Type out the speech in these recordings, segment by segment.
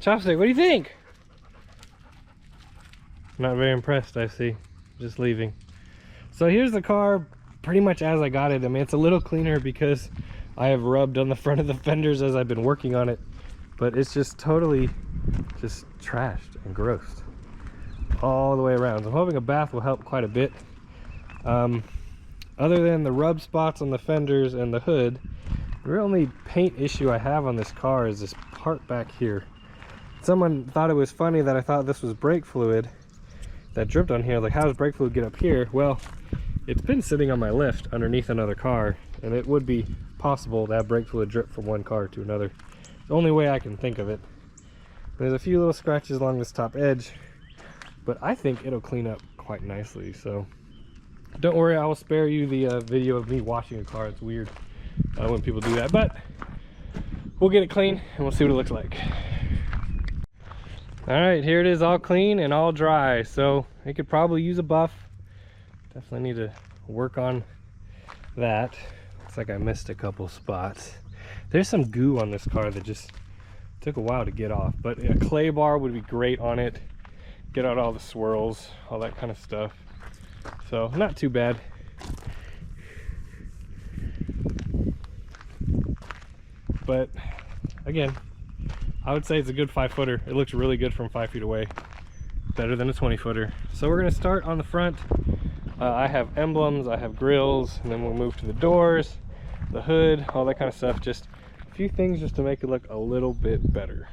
Chopstick, what do you think? Not very impressed, I see. Just leaving. So here's the car pretty much as I got it. I mean, it's a little cleaner because I have rubbed on the front of the fenders as I've been working on it, but it's just totally just trashed and grossed all the way around. So I'm hoping a bath will help quite a bit. Other than the rub spots on the fenders and the hood, the only paint issue I have on this car is this part back here. Someone thought it was funny that I thought this was brake fluid that dripped on here. Like, how does brake fluid get up here? Well, it's been sitting on my lift underneath another car, and it would be possible to have brake fluid drip from one car to another. The only way I can think of it. There's a few little scratches along this top edge, but I think it'll clean up quite nicely. So don't worry, I will spare you the video of me washing a car. It's weird when people do that, but we'll get it clean and we'll see what it looks like. All right, here it is, all clean and all dry. So it could probably use a buff. Definitely need to work on that. Looks like I missed a couple spots. There's some goo on this car that just took a while to get off, but a clay bar would be great on it. Get out all the swirls, all that kind of stuff. So not too bad. But again, I would say it's a good 5-footer. It looks really good from 5 feet away. Better than a 20-footer. So we're gonna start on the front. I have emblems, I have grills, and then we'll move to the doors, the hood, all that kind of stuff. Just a few things just to make it look a little bit better.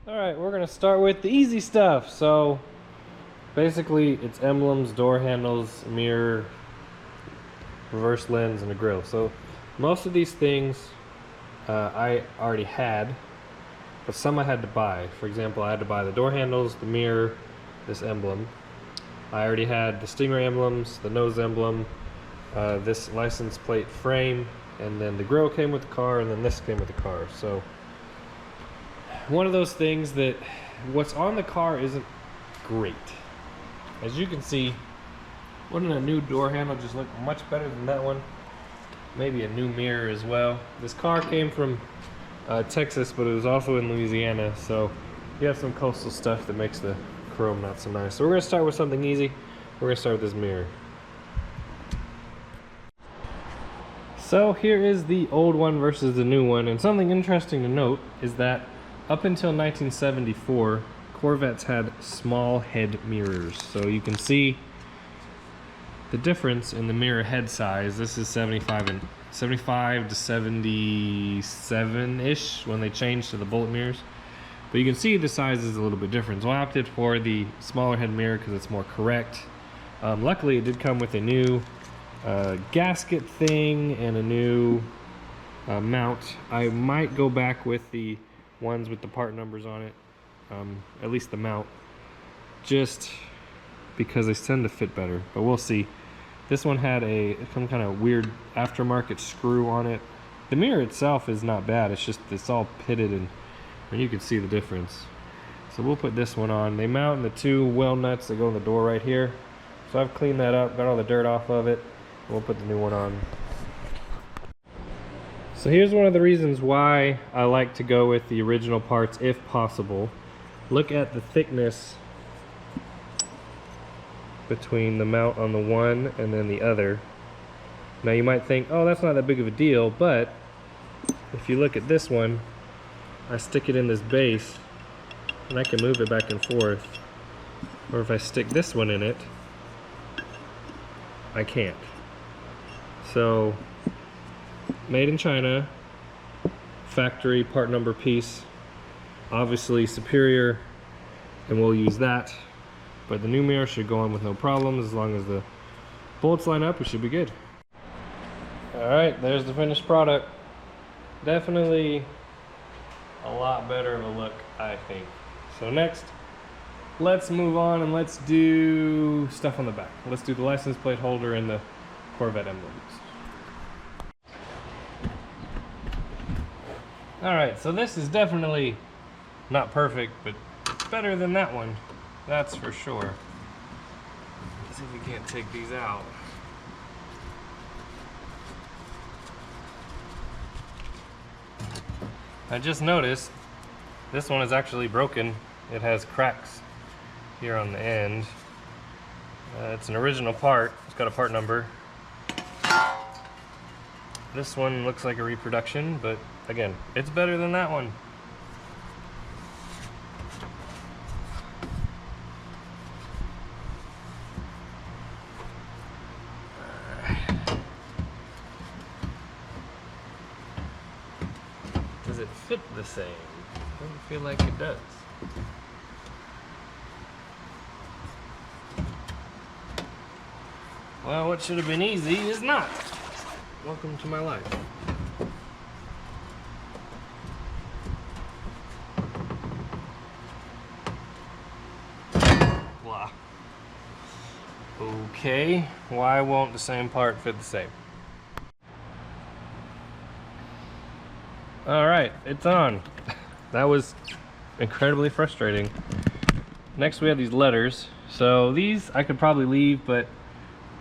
All right, we're gonna start with the easy stuff. So basically it's emblems, door handles, mirror, reverse lens, and a grill. So most of these things I already had, but some I had to buy. For example, I had to buy the door handles, the mirror, this emblem. I already had the Stingray emblems, the nose emblem, this license plate frame, and then the grill came with the car, and then this came with the car. So one of those things that what's on the car isn't great. As you can see, wouldn't a new door handle just look much better than that one? Maybe a new mirror as well. This car came from Texas, but it was also in Louisiana, so you have some coastal stuff that makes the chrome not so nice. So we're gonna start with something easy. We're gonna start with this mirror. So here is the old one versus the new one, and something interesting to note is that up until 1974, Corvettes had small head mirrors. So you can see the difference in the mirror head size. This is 75 to 77-ish when they changed to the bullet mirrors. But you can see the size is a little bit different. So I opted for the smaller head mirror because it's more correct. Luckily it did come with a new gasket thing and a new mount. I might go back with the ones with the part numbers on it, at least the mount, just because they tend to fit better, but we'll see. This one had some kind of weird aftermarket screw on it. The mirror itself is not bad, it's just it's all pitted, and you can see the difference. So we'll put this one on. They mount in the two well nuts that go in the door right here. So I've cleaned that up, got all the dirt off of it, and we'll put the new one on. So here's one of the reasons why I like to go with the original parts if possible. Look at the thickness between the mount on the one and then the other. Now you might think, oh, that's not that big of a deal, but if you look at this one, I stick it in this base and I can move it back and forth. Or if I stick this one in it, I can't. So made in China, factory part number piece, obviously superior, and we'll use that. But the new mirror should go on with no problems. As long as the bolts line up, we should be good. All right, there's the finished product. Definitely a lot better of a look, I think. So next, let's move on and let's do stuff on the back. Let's do the license plate holder and the Corvette emblems. All right, so this is definitely not perfect, but better than that one. That's for sure. Let's see if we can't take these out. I just noticed This one is actually broken. It has cracks here on the end. It's an original part. It's got a part number. This one looks like a reproduction, but again, it's better than that one. Does it fit the same? Doesn't feel like it does. Well, what should have been easy is not. Welcome to my life. Blah. Okay, why won't the same part fit the same? All right, it's on. That was incredibly frustrating. Next we have these letters. So these I could probably leave, but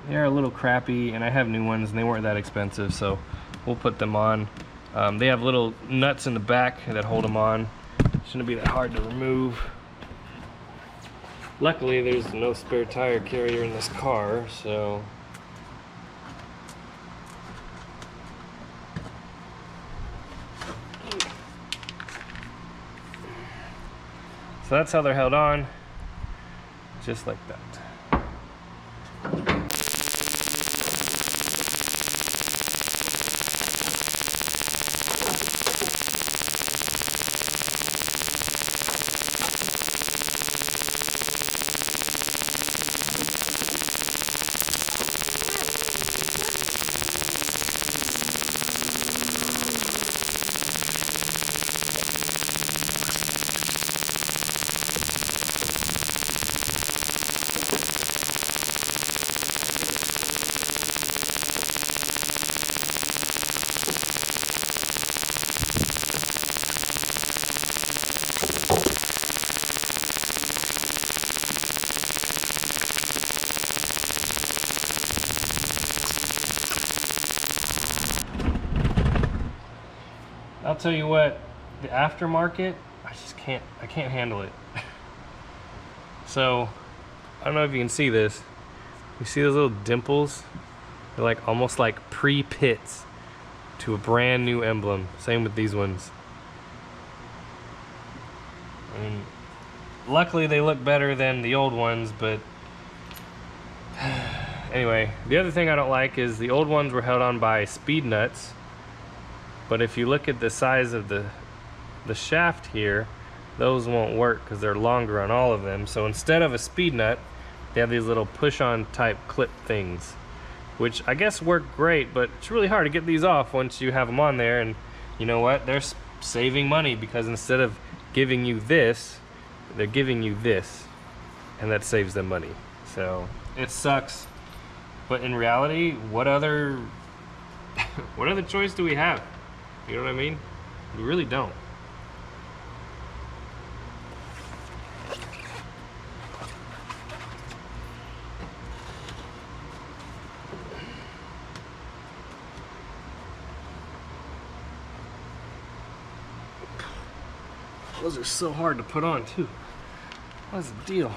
they're a little crappy, and I have new ones and they weren't that expensive, so we'll put them on. They have little nuts in the back that hold them on. Shouldn't be that hard to remove. Luckily there's no spare tire carrier in this car, so that's how they're held on, just like that. I'll tell you what, the aftermarket, I can't handle it. So, I don't know if you can see this. You see those little dimples? They're like almost like pre-pits to a brand new Emblem. Same with these ones. I mean, luckily they look better than the old ones, but anyway, the other thing I don't like is the old ones were held on by speed nuts. But if you look at the size of the shaft here, those won't work because they're longer on all of them. So instead of a speed nut, they have these little push-on type clip things, which I guess work great, but it's really hard to get these off once you have them on there. And you know what? They're saving money because instead of giving you this, they're giving you this, and that saves them money. So it sucks, but in reality, what other choice do we have? You know what I mean? We really don't. Those are so hard to put on too. What's the deal?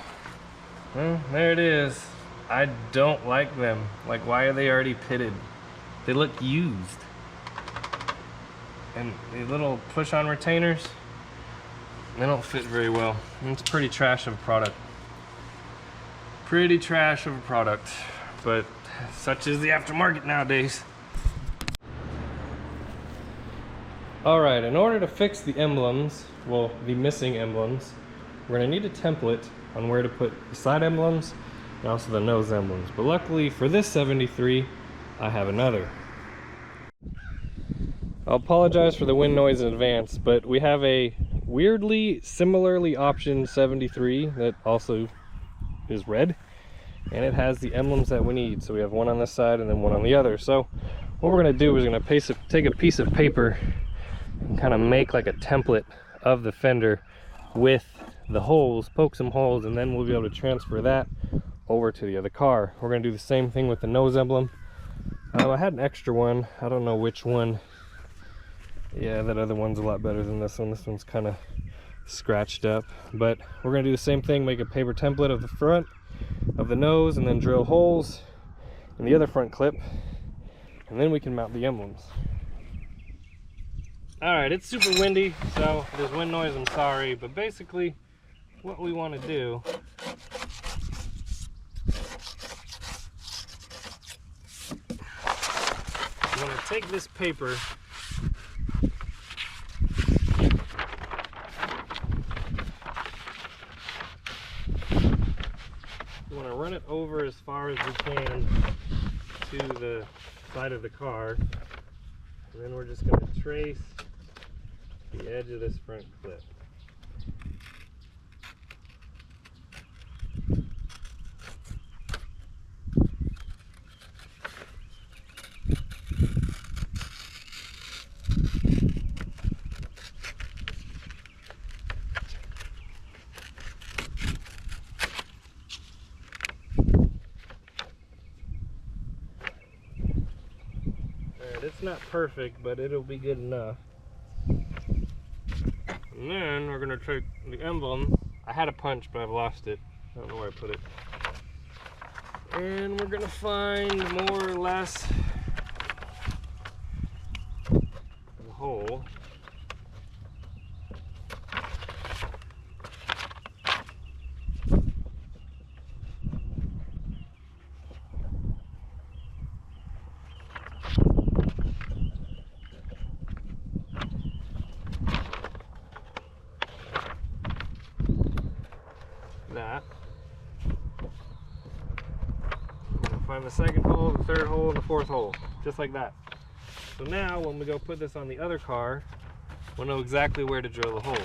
Well, there it is. I don't like them. Like, why are they already pitted? They look used. And the little push-on retainers, they don't fit very well. It's pretty trash of a product. Pretty trash of a product, but such is the aftermarket nowadays. Alright, in order to fix the emblems, well, the missing emblems, we're going to need a template on where to put the side emblems and also the nose emblems. But luckily for this 73, I have another. I'll apologize for the wind noise in advance, but we have a weirdly similarly optioned 73 that also is red, and it has the emblems that we need. So we have one on this side and then one on the other. So what we're going to do is we're going to take a piece of paper and kind of make like a template of the fender with the holes, poke some holes, and then we'll be able to transfer that over to the other car. We're going to do the same thing with the nose emblem. I had an extra one, I don't know which one. Yeah, that other one's a lot better than this one. This one's kind of scratched up. But we're gonna do the same thing, make a paper template of the front of the nose, and then drill holes in the other front clip, and then we can mount the emblems. Alright, it's super windy, so if there's wind noise, I'm sorry, but basically what we want to do is want to take this paper we want to run it over as far as we can to the side of the car, and then we're just going to trace the edge of this front clip. It's not perfect, but it'll be good enough. And then we're gonna take the emblem. I had a punch, but I've lost it. I don't know where I put it. And we're gonna find more or less the hole. That. Find the second hole, the third hole, and the fourth hole, just like that. So now when we go put this on the other car, we'll know exactly where to drill the holes.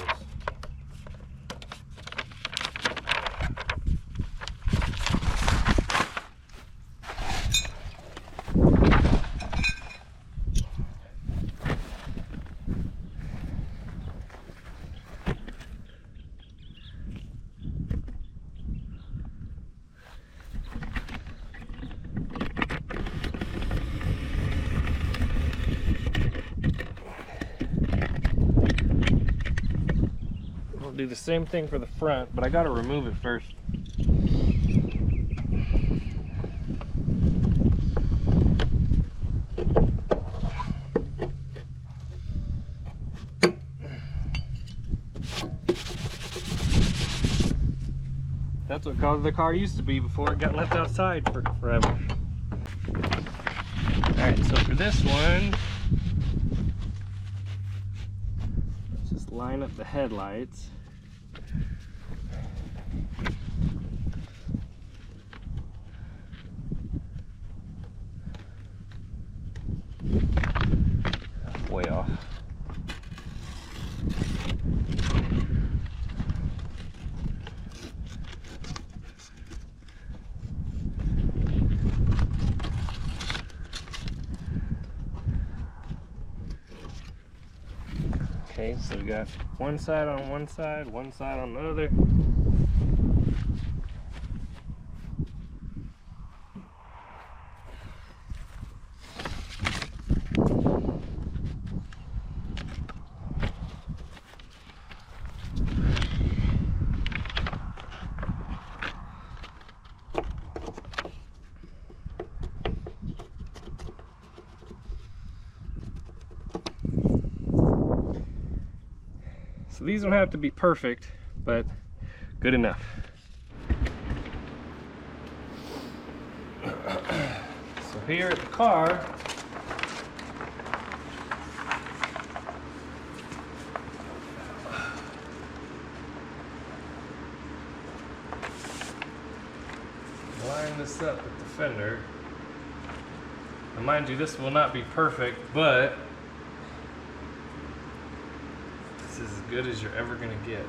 Do the same thing for the front, but I gotta remove it first. That's what color the car used to be before it got left outside for forever. Alright, so for this one, let's just line up the headlights. Way off. Okay, so we got one side on one side on the other. So these don't have to be perfect, but good enough. So here at the car, line this up with the fender. And mind you, this will not be perfect, but as good as you're ever gonna get.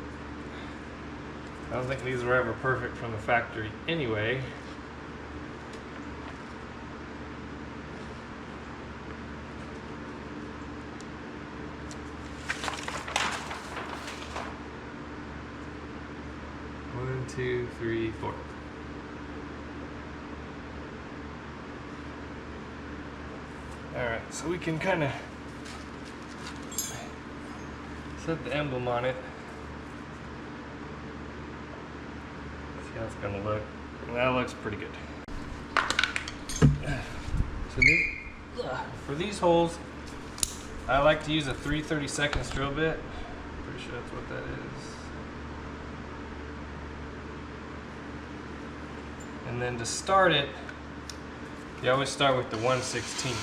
I don't think these were ever perfect from the factory anyway. One, two, three, four. Alright, so we can kind of set the emblem on it. that's gonna look. That looks pretty good. So for these holes, I like to use a 3/32 drill bit. Pretty sure that's what that is. And then to start it, you always start with the 1/16.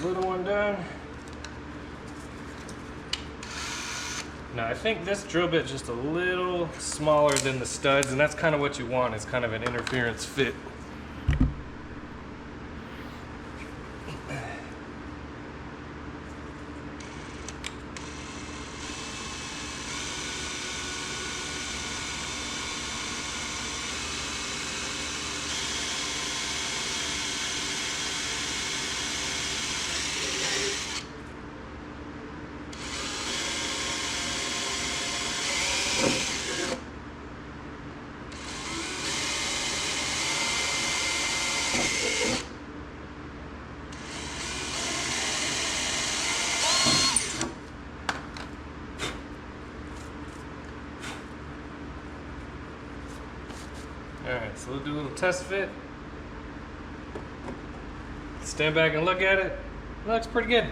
Little one done. Now I think this drill bit's just a little smaller than the studs, and that's kind of what you want. It's kind of an interference fit. Alright, so we'll do a little test fit. Stand back and look at it. It looks pretty good.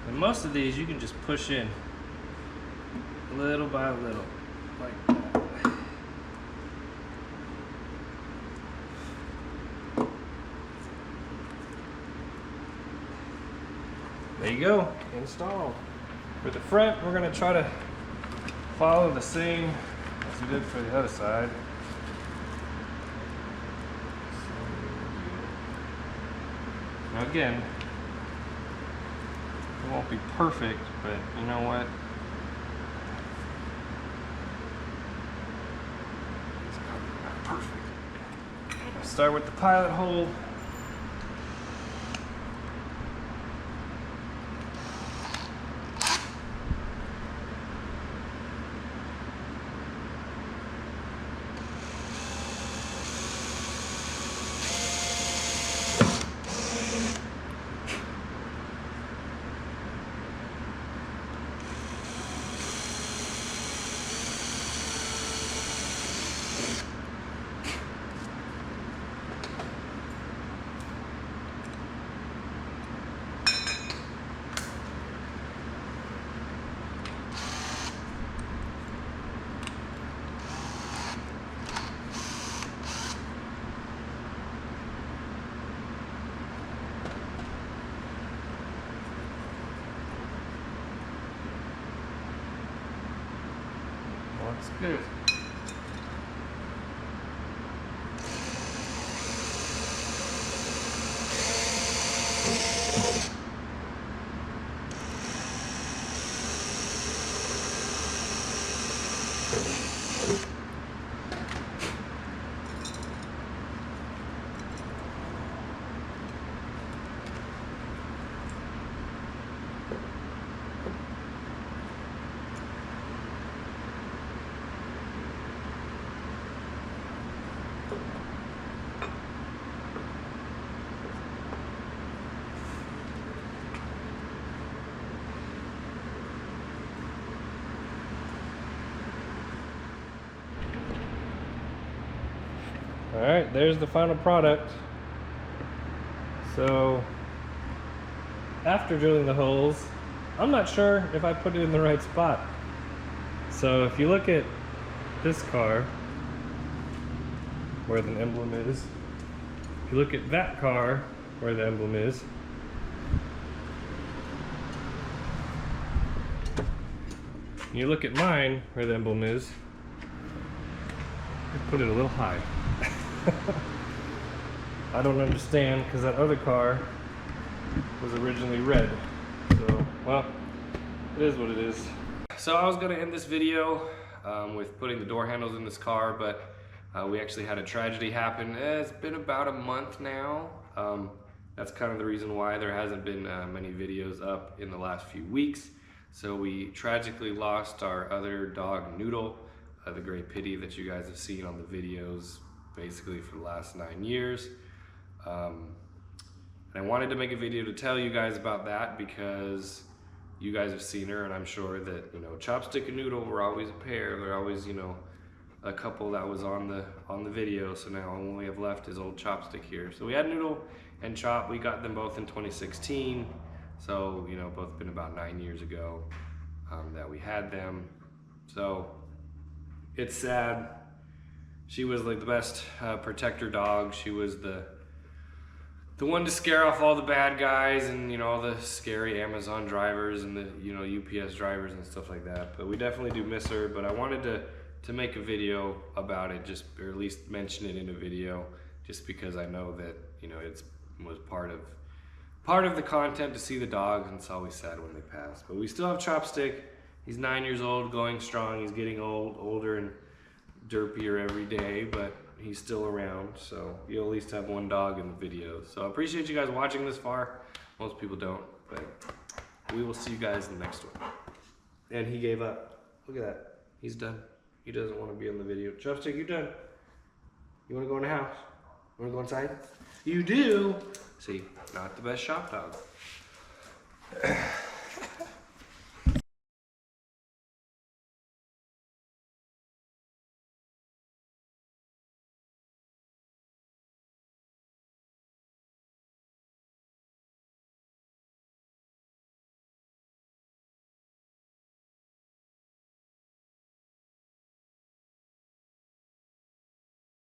And most of these you can just push in little by little, like that. There you go, installed. For the front, we're going to try to follow the same as we did for the other side. Now again, it won't be perfect, but you know what? It's perfect. I'll start with the pilot hole. Looks good. Alright, there's the final product. So, after drilling the holes, I'm not sure if I put it in the right spot. So if you look at this car, where the emblem is, if you look at that car, where the emblem is, You look at mine, where the emblem is, I put it a little high. I don't understand, because that other car was originally red. So, well, it is what it is. So I was gonna end this video with putting the door handles in this car, but we actually had a tragedy happen. It's been about a month now. That's kind of the reason why there hasn't been many videos up in the last few weeks. So we tragically lost our other dog, Noodle, the Great Pity that you guys have seen on the videos basically for the last 9 years. And I wanted to make a video to tell you guys about that because you guys have seen her, and I'm sure that, you know, Chopstick and Noodle were always a pair. They're always, you know, a couple that was on the video. So now all we have left is old Chopstick here. So we had Noodle and Chop. We got them both in 2016. So, you know, both been about 9 years ago that we had them. So it's sad. She was like the best protector dog. She was the one to scare off all the bad guys and, you know, all the scary Amazon drivers and the, you know, UPS drivers and stuff like that. But we definitely do miss her. But I wanted to make a video about it, just, or at least mention it in a video, just because I know that, you know, it was part of the content to see the dogs, and it's always sad when they pass. But we still have Chopstick. He's 9 years old, going strong. He's getting older and derpier every day, but he's still around. So you'll at least have one dog in the video. So I appreciate you guys watching this far. Most people don't, but we will see you guys in the next one. And he gave up. Look at that. He's done. He doesn't want to be in the video. Chopstick, you done? You want to go in the house? You want to go inside? You do? See, not the best shop dog.